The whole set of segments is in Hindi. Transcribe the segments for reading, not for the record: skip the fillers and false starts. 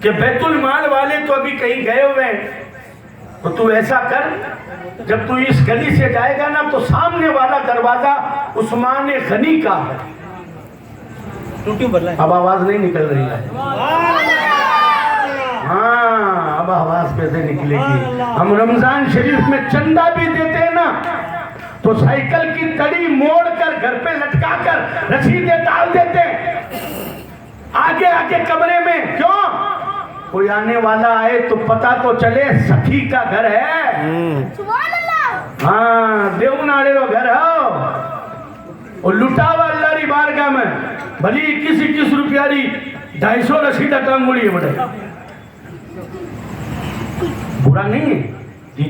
कि बैतुल माल वाले तो अभी कहीं गए हुए हैं, तो तू ऐसा कर, जब तू इस गली से जाएगा ना तो सामने वाला दरवाजा उस्मान गनी का है। अब आवाज नहीं निकल रही है। हाँ, अब आवाज कैसे निकलेगी? हम रमजान शरीफ में चंदा भी देते हैं ना, तो साइकिल की तड़ी मोड़ कर घर पे लटका कर रसीदें डाल देते हैं आगे आगे कमरे में। क्यों? कोई आने वाला आए तो पता तो चले सखी का घर है। हाँ, देवनाड़े रो घर हो और लुटावा अल्लाह री बारगाह में भली 21 रुपयारी 250 रसीदा कांगुड़ी है। बड़े बुरा नहीं है जी,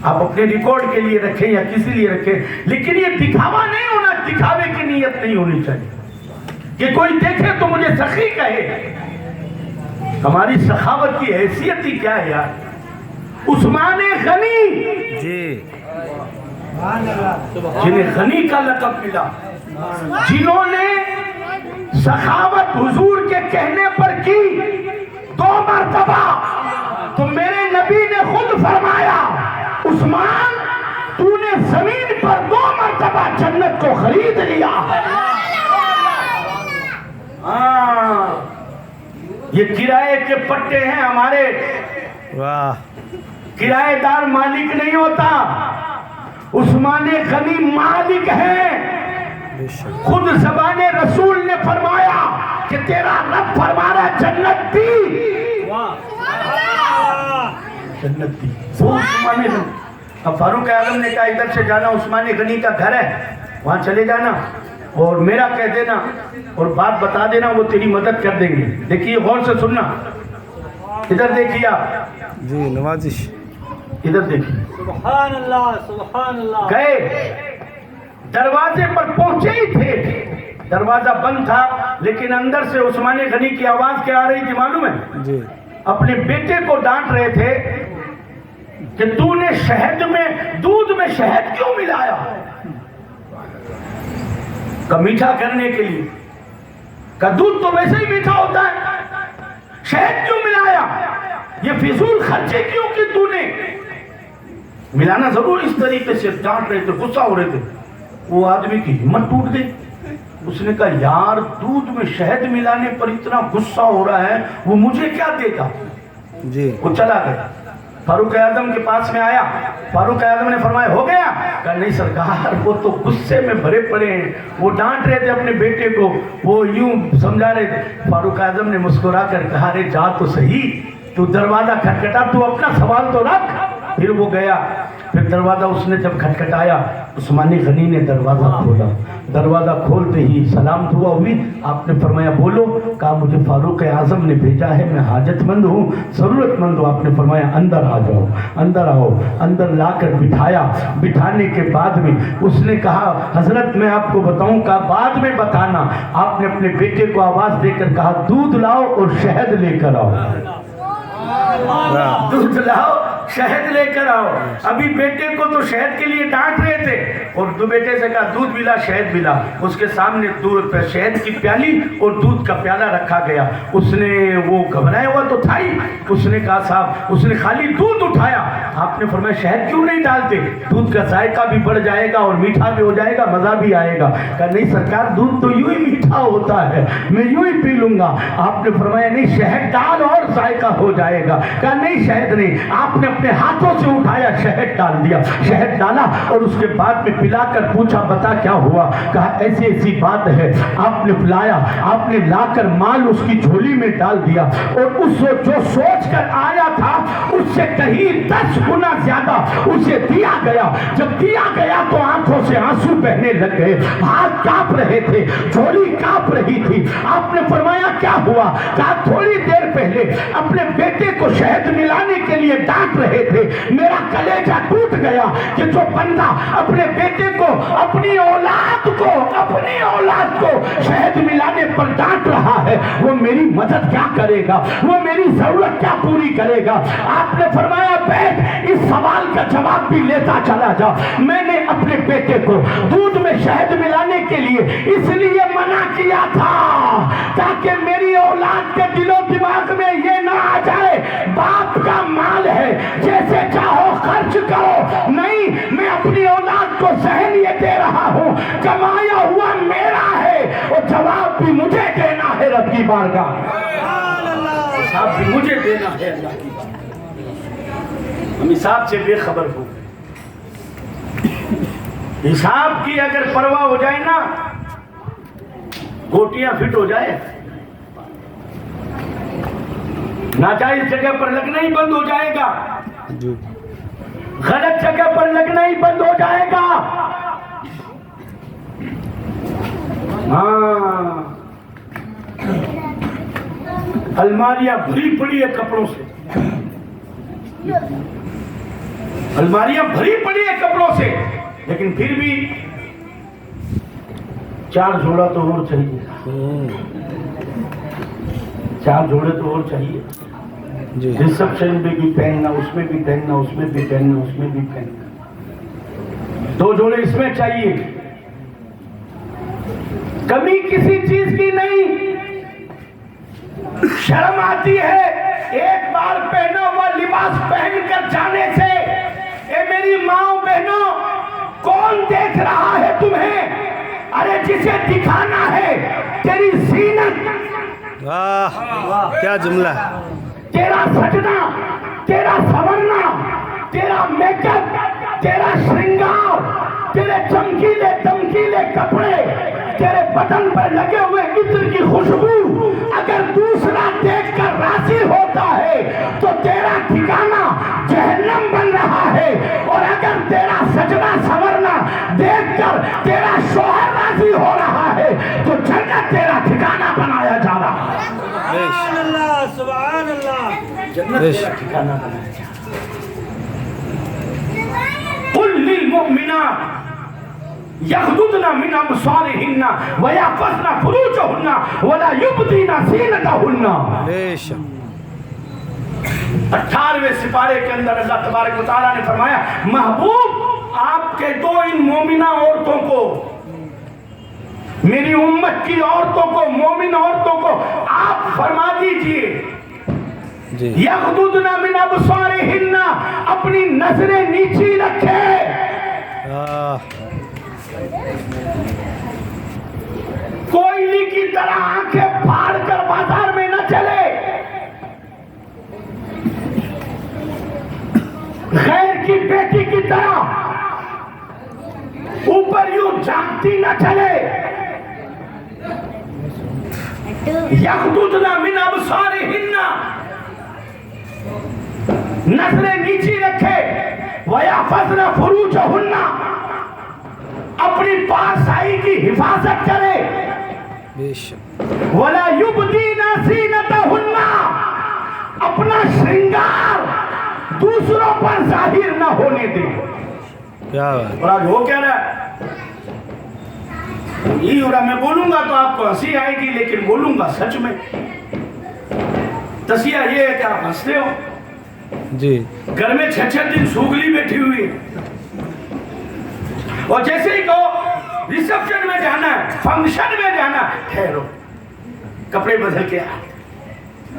आप अपने रिकॉर्ड के लिए रखें या किसी लिए रखें, लेकिन ये दिखावा नहीं होना, दिखावे की नीयत नहीं होनी चाहिए कि कोई देखे तो मुझे सखी कहे। हमारी सखावत की हैसियत ही क्या है यार। उस्मान गनी जी, जिन्हें गनी का लक़ब मिला, जिन्होंने सखावत हुजूर के कहने पर की 2 मरतबा, तो मेरे नबी ने खुद फरमाया, उस्मान तूने जमीन पर 2 मरतबा जन्नत को खरीद लिया है। हाँ, ये किराए के पट्टे हैं हमारे। वाह, किराएदार मालिक नहीं होता, उस्मान गनी मालिक है। खुद ज़बाने रसूल ने फरमाया कि तेरा रब फरमा रहा जन्नत दी, जन्नत दी। वो उस्मान गनी। अब फारूक आजम ने कहा इधर से जाना, उस्मान गनी का घर है, वहां चले जाना और मेरा कह देना और बात बता देना, वो तेरी मदद कर देंगे। देखिए गौर से सुनना, इधर देखिए आप जी नवाजिश, इधर देखिए। सुभान अल्लाह, सुभान अल्लाह। गए, दरवाजे पर पहुंचे ही थे, दरवाजा बंद था, लेकिन अंदर से उस्मान गनी की आवाज क्या आ रही थी मालूम है? जी, अपने बेटे को डांट रहे थे कि तूने शहद में, दूध में शहद क्यों मिलाया? का मीठा करने के लिए, का दूध तो वैसे ही मीठा होता है, शहद क्यों मिलाया? ये फिजूल खर्चे क्यों की तूने? मिलाना जरूर इस तरीके से डांट रहे थे, गुस्सा हो रहे थे। वो आदमी की हिम्मत टूट गई। उसने कहा यार, दूध में शहद मिलाने पर इतना गुस्सा हो रहा है, वो मुझे क्या देगा जी। वो चला गया, फारूक आजम के पास में आया। फारूक आजम ने फरमाया हो गया? कहा नहीं सरकार, वो तो गुस्से में भरे पड़े हैं, वो डांट रहे थे अपने बेटे को, वो यूं समझा रहे थे। फारूक आजम ने मुस्कुरा कर कहा अरे जा तो सही, तू दरवाजा खटखटा, तू अपना सवाल तो रख। फिर वो गया, फिर दरवाजा उसने जब खटखटाया, उस्मान गनी ने दरवाजा खोला। दरवाजा खोलते ही सलाम दुआ हुई, आपने फरमाया बोलो। कहा मुझे फारूक आजम ने भेजा है, मैं हाजतमंद हूँ, ज़रूरतमंद हूँ। आपने फरमाया अंदर आ जाओ, अंदर आओ। अंदर लाकर बिठाया। बिठाने के बाद में उसने कहा हजरत मैं आपको बताऊँ? कहा बाद में बताना। आपने अपने बेटे को आवाज़ देकर कहा दूध लाओ और शहद लेकर आओ, दूध लाओ शहद लेकर आओ। अभी बेटे को तो शहद के लिए डांट रहे थे और दो बेटे से कहा दूध मिला शहद मिला। उसके सामने दूध शहद की प्याली और दूध का प्याला रखा गया। उसने वो घबराया हुआ तो था ही, उसने कहा साहब, उसने खाली दूध उठाया। आपने फरमाया शहद क्यों नहीं डालते, दूध का जायका भी बढ़ जाएगा और मीठा भी हो जाएगा, मजा भी आएगा। कहा नहीं सरकार, दूध तो यूं ही मीठा होता है, मैं यूं ही पी लूंगा। आपने फरमाया नहीं शहद डाल और जायका हो जाएगा। कहा नहीं शहद नहीं। आपने अपने हाथों से उठाया, शहद डाल दिया, शहद डाला और उसके बाद में पिलाकर पूछा बता क्या हुआ? कहा ऐसी ऐसी बात है। आपने पिलाया, आपने लाकर माल उसकी झोली में डाल दिया और उस जो सोच कर आया था उससे कहीं 10 गुना ज्यादा उसे दिया गया। जब दिया गया तो आंखों से आंसू बहने लग गए, हाथ कांप रहे थे, झोली कांप रही थी। आपने फरमाया क्या हुआ? कहा थोड़ी देर पहले अपने बेटे को शहद मिलाने के लिए डांट रहे थे, मेरा कलेजा टूट गया कि जो बंदा अपने बेटे को, अपनी औलाद को शहद मिलाने पर डांट रहा है, वो मेरी मदद क्या करेगा, वो मेरी जरूरत क्या पूरी करेगा? आपने फरमाया बैठ, इस सवाल का जवाब भी लेता चला जा। मैंने अपने बेटे को दूध में शहद मिलाने के लिए इसलिए मना किया था ताकि मेरी औलाद के दिलो दिमाग में ये ना बारगाह। हिसाब भी मुझे देना है अल्लाह की बात। हम हिसाब से बेखबर हो गए। हिसाब की अगर परवाह हो जाए ना, गोटियां फिट हो जाए, नाजायज जगह पर लगना ही बंद हो जाएगा, गलत जगह पर लगना ही बंद हो जाएगा। हाँ, अलमारियां भरी पड़ी है कपड़ों से, अलमारियां भरी पड़ी है कपड़ों से, लेकिन फिर भी 4 जोड़ा तो और चाहिए, 4 जोड़े तो और चाहिए। रिसेप्शन में भी पहनना, उसमें भी पहनना, उसमें भी पहनना, उसमें भी पहनना, 2 जोड़े इसमें चाहिए। कमी किसी चीज की नहीं, शर्म आती है एक बार पहना हुआ लिबास पहनकर जाने से। ए मेरी माओ बहनों, कौन देख रहा है तुम्हें? अरे जिसे दिखाना है तेरी जीनत, वाह क्या जुमला, तेरा सजना, तेरा संवरना, तेरा मेकअप, तेरा श्रृंगार, तेरे चमकीले दमकीले कपड़े, तेरे बदन पर लगे हुए इत्र की खुशबू अगर दूसरा देखकर राजी होता है तो तेरा ठिकाना जहन्नम बन रहा है। और अगर तेरा सजना संवरना देखकर तेरा शौहर राजी हो रहा है तो जन्नत तेरा ठिकाना बनाया जा रहा है। सुभान अल्लाह, सुभान अल्लाह। जन्नत तेरा ठिकाना बनाया जा रहा है। कुल लिल मुमिनात यग़दुदना मिन अबसारिहिन्ना व यहफ़ज़ना फ़ुरूजहुन्ना व ला युबदीना ज़ीनतहुन्ना। 18वें सिपारे के अंदर अल्लाह तबारक व तआला ने फरमाया, महबूब आपके दो इन मोमिना औरतों को, मेरी उम्मत की औरतों को, मोमिन औरतों को आप फरमा दीजिए, यग़दुदना मिन अबसारिहिन्ना, अपनी नजरें नीची रखे, कोयली की तरह आंखें फाड़ कर बाजार में न चले, गैर की बेटी की तरह ऊपर यूं झांकती न चले। यग़दुदना मिन अबसारिहिन्ना, नजरें नीची रखे, व यहफ़ज़ना फ़ुरूजहुन्ना, अपनी पासाई की हिफाजत करे, वला युबदीना ज़ीनतहुन्ना, अपना श्रृंगार दूसरों पर जाहिर न होने दे। क्या बात, और आज हो क्या रहा है यही हो रहा। मैं बोलूंगा तो आपको हंसी आएगी, लेकिन बोलूंगा सच में। तसिया ये है कि आप हंसते हो जी, घर में 6-6 दिन सूगली बैठी हुई है, और जैसे ही कहो रिसेप्शन में जाना है, फंक्शन में जाना, ठहरो कपड़े बदल के आ,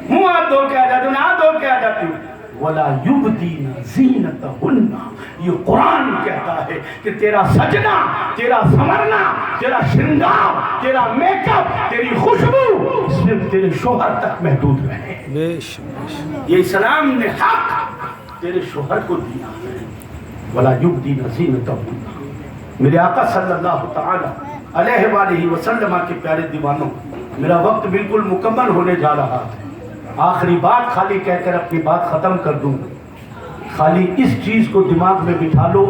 मुंह हाथ धो के आ जाती हूँ, हाथ धो के आ जाती हूँ। वला युबदीना ज़ीनतहुन्ना, ये कुरान कहता है कि तेरा सजना, तेरा संवरना, तेरा श्रृंगार, तेरा मेकअप, तेरी खुशबू सिर्फ तेरे शोहर तक महदूद रहे। ये इस्लाम ने हक तेरे शोहर को दिया है। वला युबदीना ज़ीनतहुन्ना। मेरे आका सल्लल्लाहु तआला अलैहि वसल्लम के प्यारे दीवानों, मेरा वक्त बिल्कुल मुकम्मल होने जा रहा है। आखिरी बात खाली कहकर अपनी बात खत्म कर दूं। खाली इस चीज को दिमाग में बिठा लो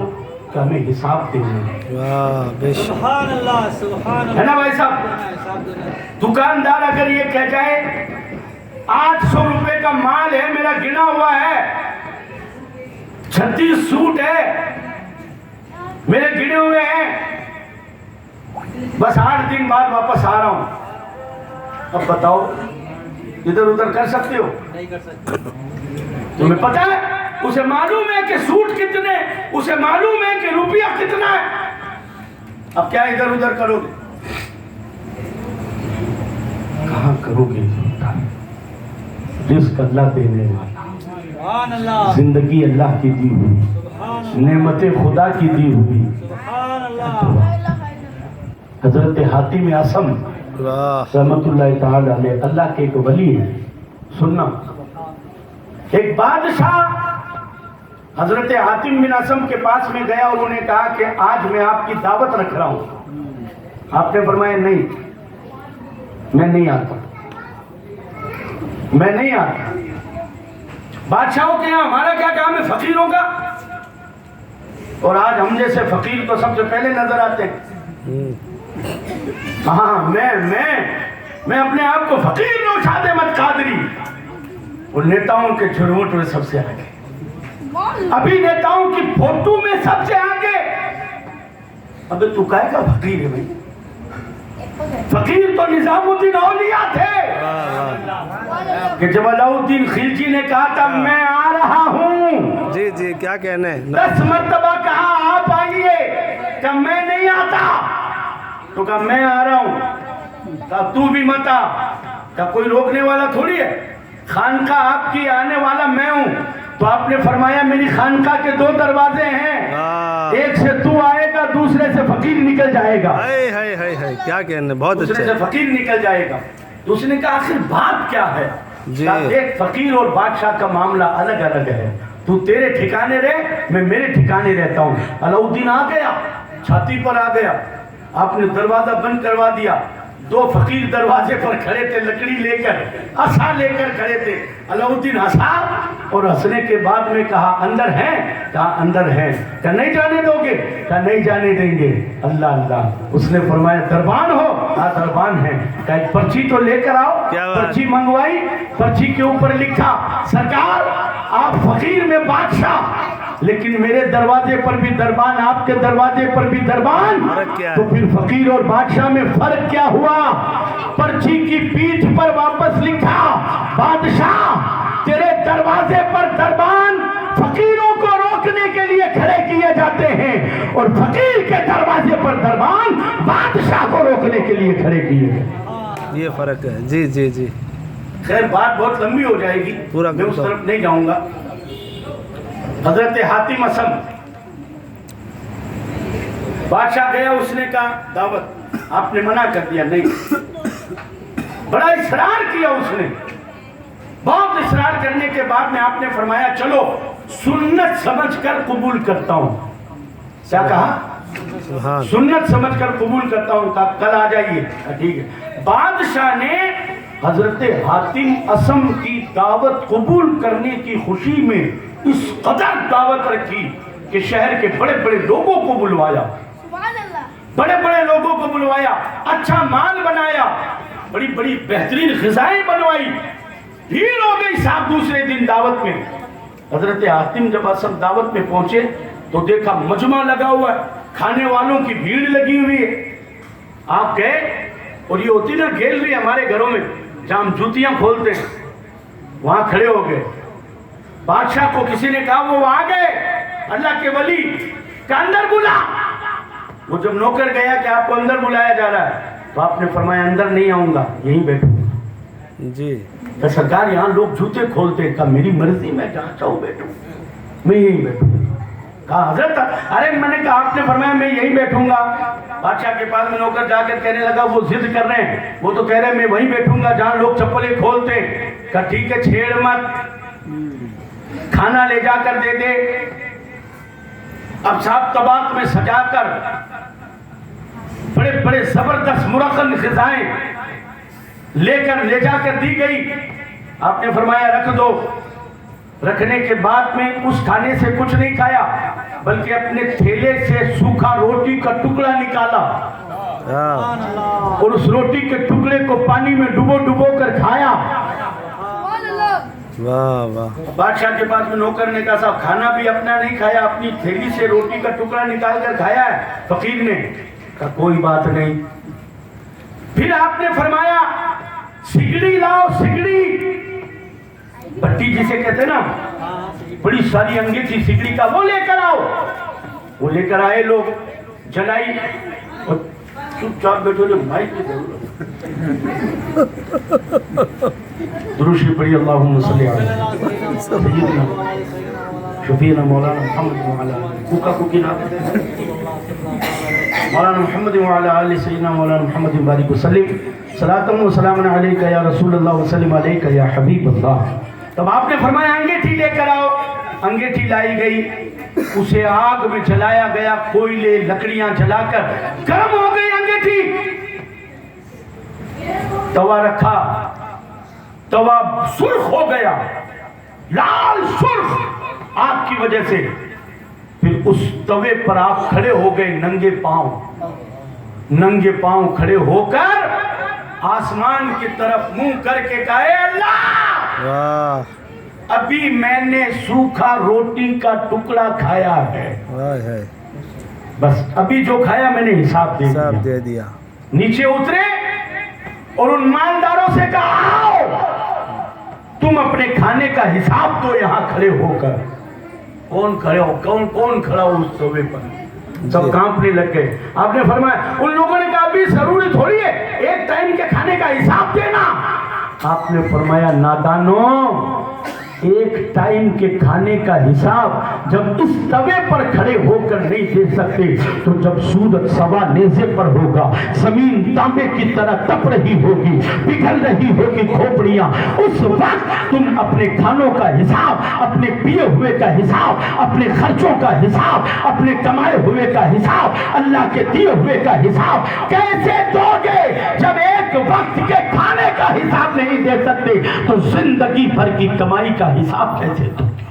कि हमें हिसाब देना है। सुभान अल्लाह, सुभान है ना भाई साहब? दुकानदार अगर ये कह जाए 800 रुपए का माल है, मेरा गिना हुआ है, 36 सूट है मेरे गिने हुए हैं, बस 8 दिन बाद वापस आ रहा हूं, अब बताओ इधर उधर कर सकते हो? नहीं कर सकते। तुम्हें पता है, उसे मालूम है कि सूट कितने, उसे मालूम है कि रुपया कितना है, अब क्या इधर उधर करोगे? कहां करोगे? रिस्क अल्लाह देने वाला, सुभान अल्लाह, जिंदगी अल्लाह की दी हुई, नेमतें खुदा की दी हुई। सुभान अल्लाह। हजरत हातिम असम वाह रहमतुल्लाह ताला अलैह, अल्लाह के एक वली है। सुनना, एक बादशाह हजरत हातिम बिन असम के पास में गया और उन्होंने कहा कि आज मैं आपकी दावत रख रहा हूं। आपने फरमाया नहीं, मैं नहीं आता, मैं नहीं आता। बादशाहों के यहाँ हमारा क्या काम है, फकीरों का? और आज हम जैसे फकीर तो सबसे पहले नजर आते हैं। हाँ, मैं अपने आप को फकीर नौशाद अहमद कादरी, और नेताओं के झुरमुट में सबसे आगे, अभी नेताओं की फोटो में सबसे आगे। अबे तू काहे का फकीर है भाई? फकीर तो निजामुद्दीन औलिया थे कि जब अलाउद्दीन खिलजी ने कहा था मैं आ रहा हूँ, जी जी क्या कहने 10 मर्तबा कहा आप आइए, कहा मैं नहीं आता, तो कहा मैं आ रहा हूँ, कहा तू भी मत आ, कहा कोई रोकने वाला थोड़ी है, खानका आपकी आने वाला मैं हूँ। तो आपने फरमाया मेरी खानका के 2 दरवाजे हैं, एक से तू आएगा, दूसरे से फकीर निकल जाएगा। है क्या कहने, बहुत दूसरे अच्छा से फकीर निकल जाएगा। तो उसने कहा आखिर बात क्या है? जी। कहा, देख फकीर और बादशाह का मामला अलग अलग है, तू तेरे ठिकाने रहे, मैं मेरे ठिकाने रहता हूँ। अलाउद्दीन आ गया, छाती पर आ गया, आपने दरवाजा बंद करवा दिया। 2 फकीर दरवाजे पर खड़े थे, लकड़ी लेकर, हंसा लेकर खड़े थे। अलाउद्दीन हंसा और हंसने के बाद में कहा अंदर है? कहा अंदर है। कहा नहीं जाने दोगे? कहा नहीं जाने देंगे। अल्लाह अल्लाह। उसने फरमाया दरबान हो? कहा दरबान है। कहा एक पर्ची तो लेकर आओ। क्या बात? पर्ची मंगवाई, पर्ची के ऊपर लिखा सरकार आप फकीर में बादशाह, लेकिन मेरे दरवाजे पर भी दरबान, आपके दरवाजे पर भी दरबान, फर्क क्या है? तो फिर फकीर और बादशाह में फर्क क्या हुआ? पर्ची की पीठ पर वापस लिखा बादशाह तेरे दरवाजे पर दरबान फकीरों को रोकने के लिए खड़े किए जाते हैं, और फकीर के दरवाजे पर दरबान बादशाह को रोकने के लिए खड़े किए गए। ये फर्क है। जी जी जी खैर बात बहुत लंबी हो जाएगी, पूरा मैं उस तरफ नहीं जाऊंगा। हजरत हातिम असम बादशाह गया, उसने कहा दावत, आपने मना कर दिया, नहीं। बड़ा इसरार किया उसने, बहुत इसरार करने के बाद में आपने फरमाया चलो सुन्नत समझकर कबूल करता हूं। क्या कहा? हाँ सुन्नत समझकर कबूल करता हूं। कहा कल आ जाइए। कहा ठीक है। बादशाह ने हजरत हातिम असम की दावत कबूल करने की खुशी में इस कदर दावत रखी कि शहर के बड़े बड़े लोगों को बुलवाया, बड़े बड़े लोगों को बुलवाया, अच्छा माल बनाया, बड़ी बड़ी बेहतरीन ग़िज़ाएं बनवाई, भीड़ हो गई साहब। दूसरे दिन दावत में हजरत हातिम जब असम दावत में पहुंचे तो देखा मजमा लगा हुआ है, खाने वालों की भीड़ लगी हुई है। आप गए, और ये होती ना गैलरी हमारे घरों में जहां हम जूतियां खोलते हैं, वहां खड़े हो गए। बादशाह को किसी ने कहा, वो आ गए अल्लाह के वली, का अंदर बुला। वो जब नौकर गया कि आपको अंदर बुलाया जा रहा है, तो आपने फरमाया अंदर नहीं आऊंगा, यहीं बैठूंगा। जी तो सरकार यहाँ लोग जूते खोलते हैं। कहा मेरी मर्जी, मैं जहाँ चाहूँ बैठूँ, मैं यहीं बैठूंगा। कहा हजरत, अरे मैंने कहा आपने फरमाया मैं यहीं बैठूंगा। बादशाह के पास में नौकर जाकर कहने लगा वो जिद कर रहे हैं, वो तो कह रहे हैं मैं वहीं बैठूंगा जहाँ लोग चप्पलें खोलते हैं। कहा ठीक है, छेड़ मत, खाना ले जाकर दे दे। अब साफ तबाक में सजाकर बड़े बड़े जबरदस्त मुरक्कन ग़िज़ाएं लेकर ले जाकर दी गई। आपने फरमाया रख दो। रखने के बाद में उस खाने से कुछ नहीं खाया, बल्कि अपने थैले से सूखा रोटी का टुकड़ा निकाला, हाँ और उस रोटी के टुकड़े को पानी में डुबो डुबो कर खाया। वाह वाह। बादशाह के पास में नौकर ने कहा साहब खाना भी अपना नहीं खाया, अपनी थैली से रोटी का टुकड़ा निकाल कर खाया है। फकीर ने कहा कोई बात नहीं। फिर आपने फरमाया सिगड़ी लाओ, सिगड़ी, भट्टी जिसे कहते ना, बड़ी सारी अंगीठी सिगड़ी का, वो लेकर आओ। वो लेकर आए, लोग जलाई, और चुपचाप बैठो, जो माइक की जरूरत दुरूद पढ़ी, अल्लाहुम्मा सल्ली अला सय्यिदिना शफीना मौलाना मुहम्मद व अला कुका कुकिना मौलाना मुहम्मद व अला आलि सय्यिदिना मौलाना मुहम्मद बारिक वसल्लम सलातुम व सलामुन अलैका या रसूलल्लाह व सल्लम अलैका या हबीबल्लाह। तब आपने फरमाया अंगीठी लेकर आओ। अंगीठी लाई गई, उसे आग में जलाया गया, कोयले लकड़ियां जलाकर गर्म हो गई अंगीठी। तवा रखा, तवा सुर्ख हो गया, लाल सुर्ख आग की वजह से। फिर उस तवे पर आप खड़े हो गए नंगे पांव खड़े होकर आसमान की तरफ मुंह करके कहे, अल्लाह वाह अभी मैंने सूखा रोटी का टुकड़ा खाया है, वाह है, बस अभी जो खाया मैंने हिसाब सब दे दे दिया। नीचे उतरे और उन मालदारों से कहा, आओ तुम अपने खाने का हिसाब दो यहां खड़े होकर। कौन खड़े हो, कौन खड़ा हो उस तवे पर? सब कांपने लग गए। आपने फरमाया, उन लोगों ने कहा अभी जरूरी थोड़ी है एक टाइम के खाने का हिसाब देना। आपने फरमाया, नादानो, एक टाइम के खाने का हिसाब जब इस तवे पर खड़े होकर नहीं दे सकते, तो जब सूरज सवा नेज़े पर होगा, जमीन तांबे की तरह तप रही होगी, पिघल रही होगी खोपड़ियां, उस वक्त तुम अपने खानों का हिसाब, अपने पिए हुए का हिसाब, अपने खर्चों का हिसाब, अपने कमाए हुए का हिसाब, अल्लाह के दिए हुए का हिसाब कैसे दोगे? जब एक वक्त के खाने का हिसाब नहीं दे सकते, तो जिंदगी भर की कमाई का हिसाब कैसे दोगे?